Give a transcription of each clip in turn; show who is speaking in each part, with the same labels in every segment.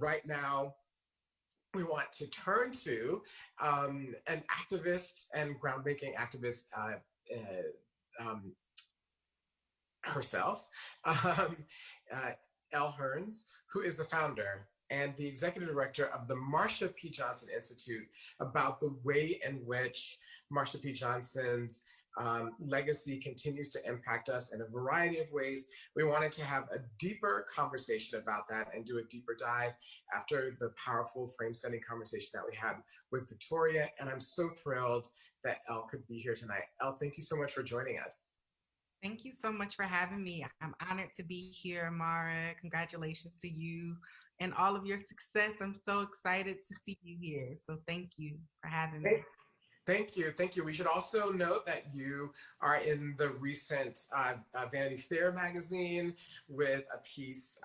Speaker 1: Right now, we want to turn to an activist and groundbreaking activist um, herself, um, uh, Elle Hearns, who is the founder and the executive director of the Marsha P. Johnson Institute, about the way in which Marsha P. Johnson's legacy continues to impact us in a variety of ways. We wanted to have a deeper conversation about that and do a deeper dive after the powerful frame setting conversation that we had with Victoria. And I'm so thrilled that Elle could be here tonight. Elle, thank you so much for joining us.
Speaker 2: Thank you so much for having me. I'm honored to be here, Mara. Congratulations to you and all of your success. I'm so excited to see you here. So thank you for having me.
Speaker 1: Thank you. Thank you. We should also note that you are in the recent Vanity Fair magazine with a piece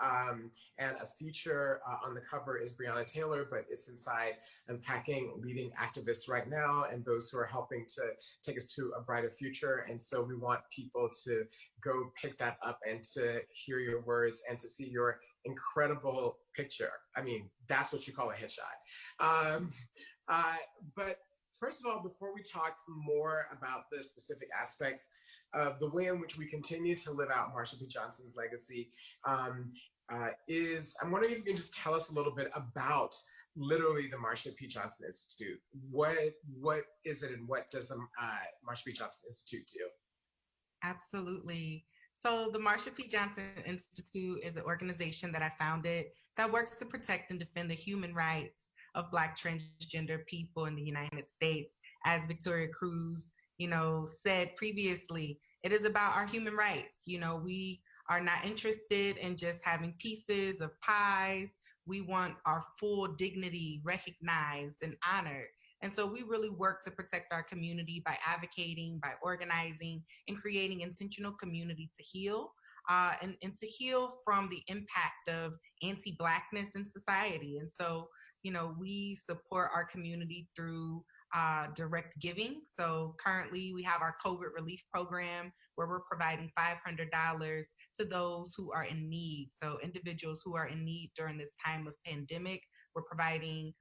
Speaker 1: and a feature on the cover is Breonna Taylor, but it's inside Unpacking Leading Activists Right Now and those who are helping to take us to a brighter future. And so we want people to go pick that up and to hear your words and to see your incredible picture. I mean, that's what you call a headshot. Uh, but First of all, before we talk more about the specific aspects of the way in which we continue to live out Marsha P. Johnson's legacy, I'm wondering if you can just tell us a little bit about literally the Marsha P. Johnson Institute. What is it, and what does the Marsha P. Johnson Institute do?
Speaker 2: Absolutely. So the Marsha P. Johnson Institute is an organization that I founded that works to protect and defend the human rights of Black transgender people in the United States. As Victoria Cruz, said previously, it is about our human rights. We are not interested in just having pieces of pies. We want our full dignity recognized and honored. And so we really work to protect our community by advocating, by organizing, and creating intentional community to heal. And to heal from the impact of anti-Blackness in society. And so, we support our community through direct giving. So currently we have our COVID relief program where we're providing $500 to those who are in need. So individuals who are in need during this time of pandemic, we're providing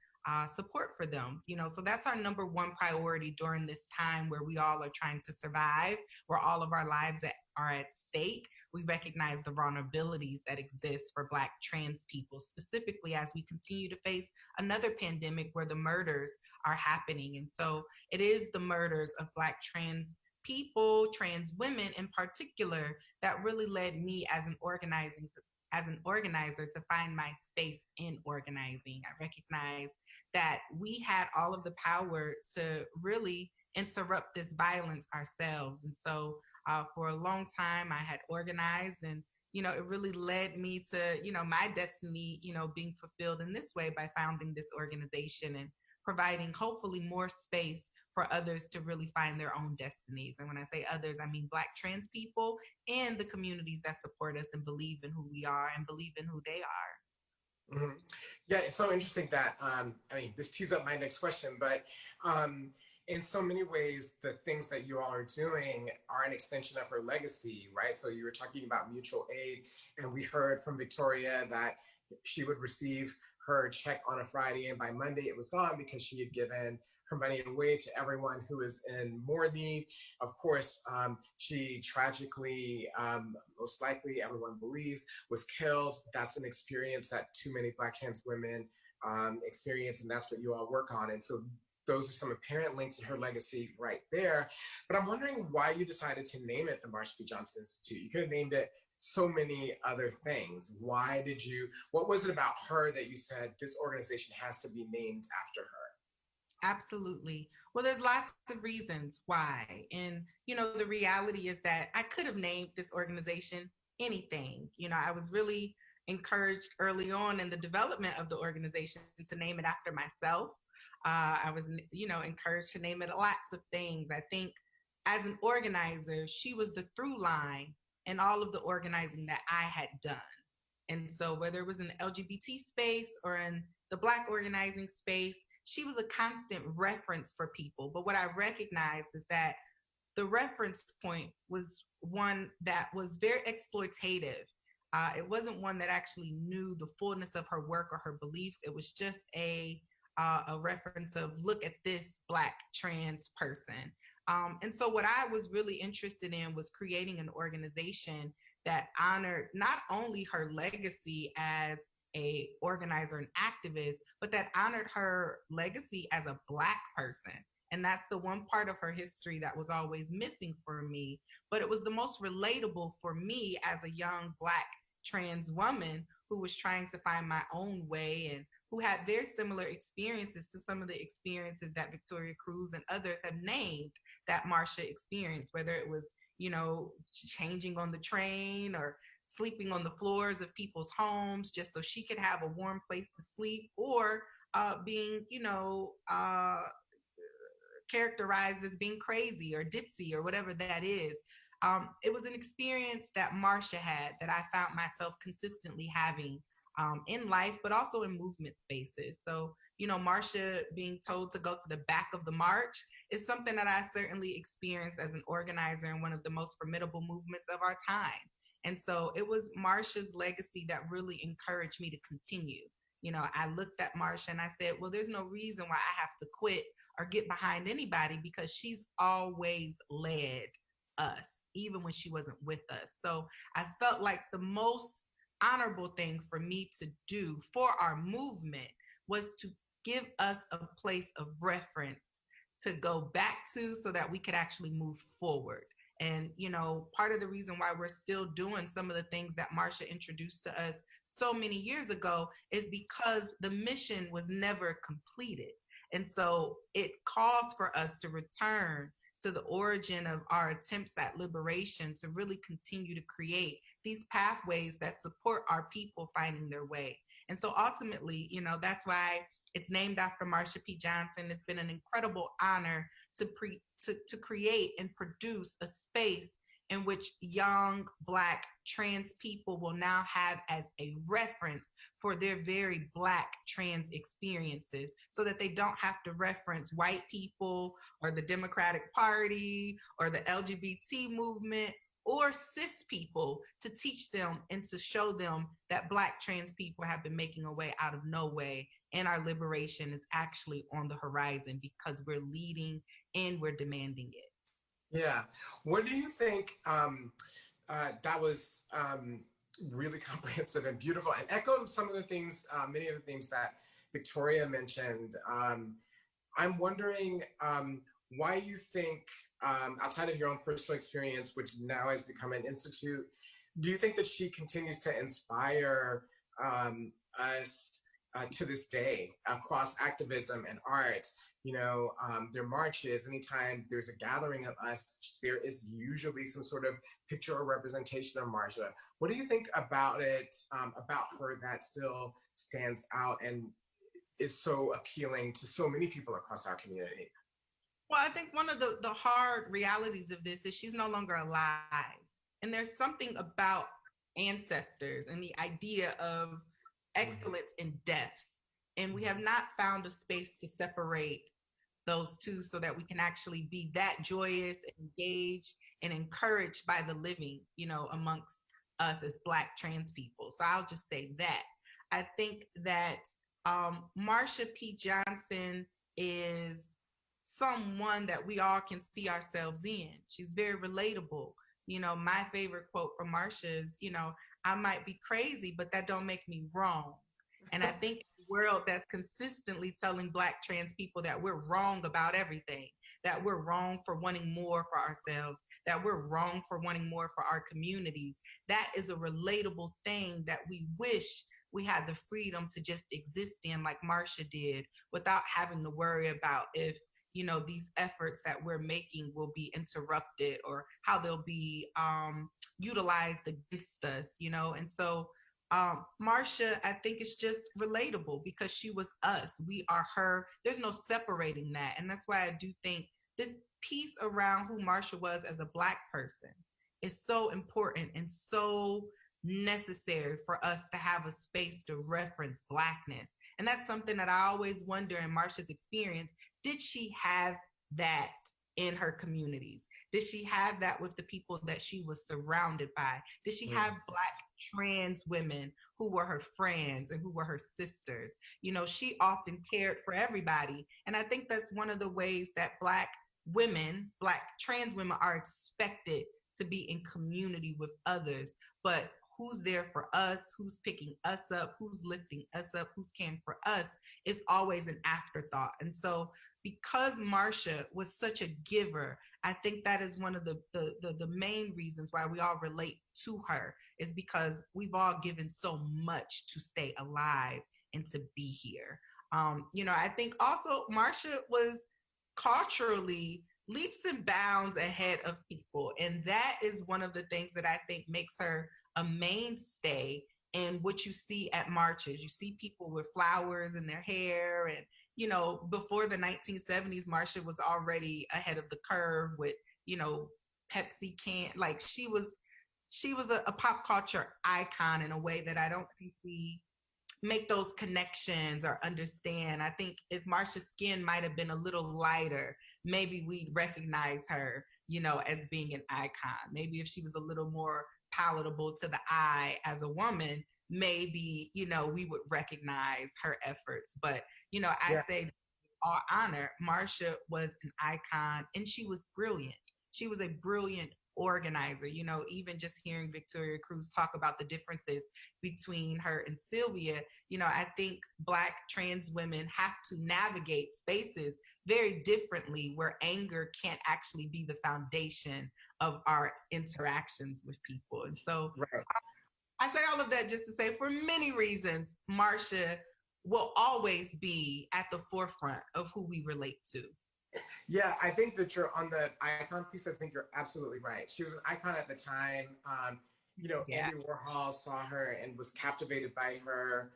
Speaker 2: support for them. So that's our number one priority during this time where we all are trying to survive, where all of our lives are at stake. We recognize the vulnerabilities that exist for Black trans people, specifically as we continue to face another pandemic where the murders are happening. And so it is the murders of Black trans people, trans women in particular, that really led me as an organizer to find my space in organizing. I recognize that we had all of the power to really interrupt this violence ourselves. And so for a long time, I had organized, and it really led me to my destiny being fulfilled in this way by founding this organization and providing hopefully more space for others to really find their own destinies. And when I say others, I mean Black trans people and the communities that support us and believe in who we are and believe in who they are.
Speaker 1: Mm-hmm. Yeah, it's so interesting that, this tees up my next question, but in so many ways, the things that you all are doing are an extension of her legacy, right? So you were talking about mutual aid, and we heard from Victoria that she would receive her check on a Friday, and by Monday it was gone because she had given her money away to everyone who is in more need. Of course, she tragically, most likely everyone believes, was killed. That's an experience that too many Black trans women experience, and that's what you all work on. And so those are some apparent links in her legacy right there. But I'm wondering why you decided to name it the Marsha P. Johnson Institute. You could have named it so many other things. What was it about her that you said this organization has to be named after her?
Speaker 2: Absolutely. Well, there's lots of reasons why. And, the reality is that I could have named this organization anything. I was really encouraged early on in the development of the organization to name it after myself. I was, encouraged to name it lots of things. I think as an organizer, she was the through line in all of the organizing that I had done. And so whether it was in the LGBT space or in the Black organizing space, she was a constant reference for people. But what I recognized is that the reference point was one that was very exploitative It wasn't one that actually knew the fullness of her work or her beliefs. It was just a reference of look at this Black trans person. And so what I was really interested in was creating an organization that honored not only her legacy as a organizer and activist, but that honored her legacy as a Black person. And that's the one part of her history that was always missing for me. But it was the most relatable for me as a young Black trans woman who was trying to find my own way and who had very similar experiences to some of the experiences that Victoria Cruz and others have named that Marsha experienced, whether it was, changing on the train or sleeping on the floors of people's homes just so she could have a warm place to sleep, or being, characterized as being crazy or ditzy or whatever that is. It was an experience that Marsha had that I found myself consistently having in life, but also in movement spaces. So, Marsha being told to go to the back of the march is something that I certainly experienced as an organizer in one of the most formidable movements of our time. And so it was Marsha's legacy that really encouraged me to continue. I looked at Marsha and I said, well, there's no reason why I have to quit or get behind anybody because she's always led us, even when she wasn't with us. So I felt like the most honorable thing for me to do for our movement was to give us a place of reference to go back to so that we could actually move forward. And, part of the reason why we're still doing some of the things that Marsha introduced to us so many years ago is because the mission was never completed. And so it calls for us to return to the origin of our attempts at liberation to really continue to create these pathways that support our people finding their way. And so ultimately, that's why it's named after Marsha P. Johnson. It's been an incredible honor to create and produce a space in which young Black trans people will now have as a reference for their very Black trans experiences so that they don't have to reference white people or the Democratic Party or the LGBT movement or cis people to teach them and to show them that Black trans people have been making a way out of no way, and our liberation is actually on the horizon because we're leading and we're demanding it.
Speaker 1: Yeah. What do you think? That was really comprehensive and beautiful and echoed some of the things, many of the things that Victoria mentioned. I'm wondering why you think, outside of your own personal experience, which now has become an institute, do you think that she continues to inspire us to this day across activism and art? Their marches, anytime there's a gathering of us, there is usually some sort of picture or representation of Marsha. What do you think about it, about her, that still stands out and is so appealing to so many people across our community?
Speaker 2: Well, I think one of the hard realities of this is she's no longer alive. And there's something about ancestors and the idea of excellence in death. And we have not found a space to separate those two so that we can actually be that joyous, engaged, and encouraged by the living, amongst us as Black trans people. So I'll just say that. I think that Marsha P. Johnson is someone that we all can see ourselves in. She's very relatable. My favorite quote from Marsha is, I might be crazy, but that don't make me wrong. And I think in a world that's consistently telling Black trans people that we're wrong about everything, that we're wrong for wanting more for ourselves, that we're wrong for wanting more for our communities, that is a relatable thing that we wish we had the freedom to just exist in like Marsha did without having to worry about if these efforts that we're making will be interrupted or how they'll be utilized against us, and so Marsha, I think, is just relatable because she was us. We are her. There's no separating that. And that's why I do think this piece around who Marsha was as a Black person is so important and so necessary for us to have a space to reference Blackness. And that's something that I always wonder in Marsha's experience. Did she have that in her communities? Did she have that with the people that she was surrounded by? Did she have Black trans women who were her friends and who were her sisters. You know, she often cared for everybody. And I think that's one of the ways that Black women, Black trans women, are expected to be in community with others. But who's there for us, who's picking us up, who's lifting us up, who's caring for us is always an afterthought. And so because Marsha was such a giver, I think that is one of the main reasons why we all relate to her, is because we've all given so much to stay alive and to be here. You know, I think also Marsha was culturally leaps and bounds ahead of people. And that is one of the things that I think makes her a mainstay in what you see at marches. You see people with flowers in their hair. And, you know, before the 1970s, Marsha was already ahead of the curve with, you know, Pepsi can, like she was a pop culture icon in a way that I don't think we make those connections or understand. I think if Marsha's skin might have been a little lighter, maybe we'd recognize her, you know, as being an icon. Maybe if she was a little more palatable to the eye as a woman, maybe, you know, we would recognize her efforts. But, you know, I say, all honor, Marsha was an icon and she was brilliant. She was a brilliant organizer. You know, even just hearing Victoria Cruz talk about the differences between her and Sylvia, you know, I think Black trans women have to navigate spaces very differently, where anger can't actually be the foundation of our interactions with people. And so I say all of that just to say, for many reasons, Marsha will always be at the forefront of who we relate to.
Speaker 1: Yeah, I think that you're on the icon piece. I think you're absolutely right. She was an icon at the time. You know, Andy Warhol saw her and was captivated by her.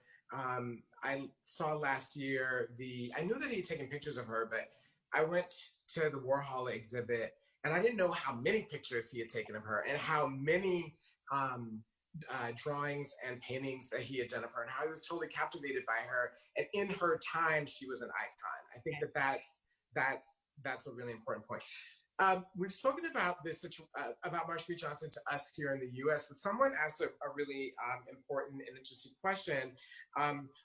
Speaker 1: I saw last year I knew that he had taken pictures of her, but I went to the Warhol exhibit and I didn't know how many pictures he had taken of her and how many drawings and paintings that he had done of her, and how he was totally captivated by her. And in her time, she was an icon. I think that's a really important point. We've spoken about this about Marsha P. Johnson to us here in the U.S., but someone asked a really important and interesting question,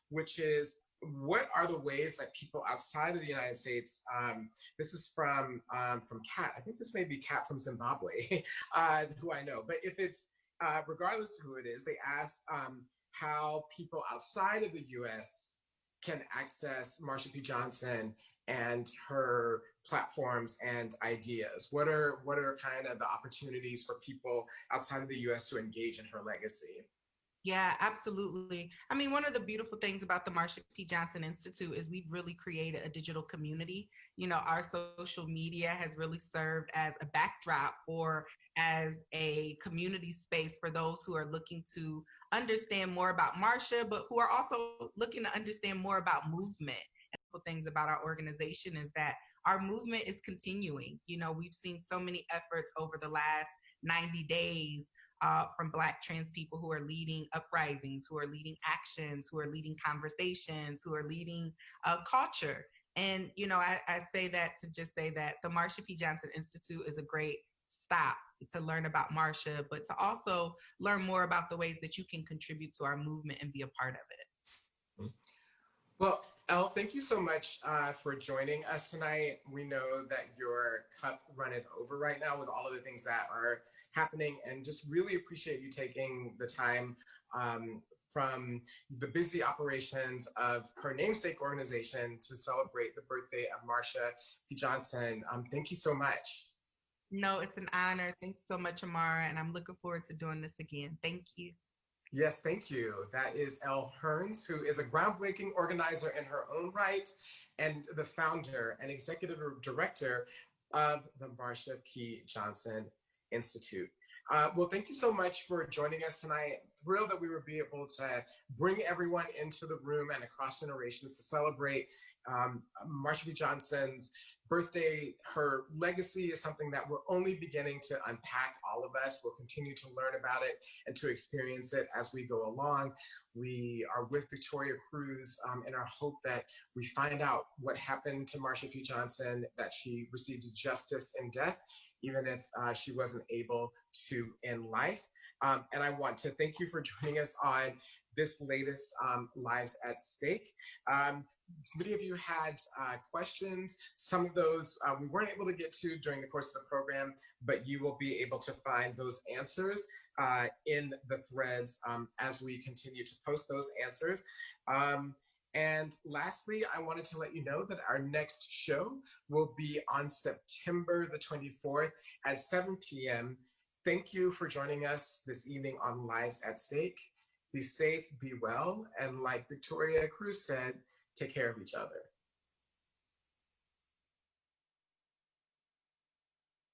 Speaker 1: which is, what are the ways that people outside of the United States, this is from Kat, I think this may be Kat from Zimbabwe, who I know, but if it's, regardless of who it is, they ask how people outside of the U.S. can access Marsha P. Johnson and her platforms and ideas. What are kind of the opportunities for people outside of the U.S. to engage in her legacy?
Speaker 2: Yeah, absolutely. I mean, one of the beautiful things about the Marsha P. Johnson Institute is we've really created a digital community. You know, our social media has really served as a backdrop or as a community space for those who are looking to understand more about Marsha, but who are also looking to understand more about movement. And things about our organization is that our movement is continuing. You know, we've seen so many efforts over the last 90 days from Black trans people who are leading uprisings, who are leading actions, who are leading conversations, who are leading culture. And, you know, I say that to just say that the Marsha P. Johnson Institute is a great stop to learn about Marsha, but to also learn more about the ways that you can contribute to our movement and be a part of it.
Speaker 1: Well, Elle, thank you so much for joining us tonight. We know that your cup runneth over right now with all of the things that are happening, and just really appreciate you taking the time from the busy operations of her namesake organization to celebrate the birthday of Marsha P. Johnson. Thank you so much.
Speaker 2: No, it's an honor. Thanks so much, Amara, and I'm looking forward to doing this again. Thank you.
Speaker 1: Yes, thank you. That is Elle Hearns, who is a groundbreaking organizer in her own right and the founder and executive director of the Marsha P. Johnson Institute. Well, thank you so much for joining us tonight. Thrilled that we would be able to bring everyone into the room and across generations to celebrate Marsha P. Johnson's birthday. Her legacy is something that we're only beginning to unpack, all of us. We'll continue to learn about it and to experience it as we go along. We are with Victoria Cruz in our hope that we find out what happened to Marsha P. Johnson, that she receives justice in death, even if she wasn't able to end life. And I want to thank you for joining us on this latest Lives at Stake. Many of you had questions. Some of those we weren't able to get to during the course of the program, but you will be able to find those answers in the threads as we continue to post those answers. And lastly, I wanted to let you know that our next show will be on September the 24th at 7 p.m. Thank you for joining us this evening on Lives at Stake. Be safe, be well, and like Victoria Cruz said, take care of each other.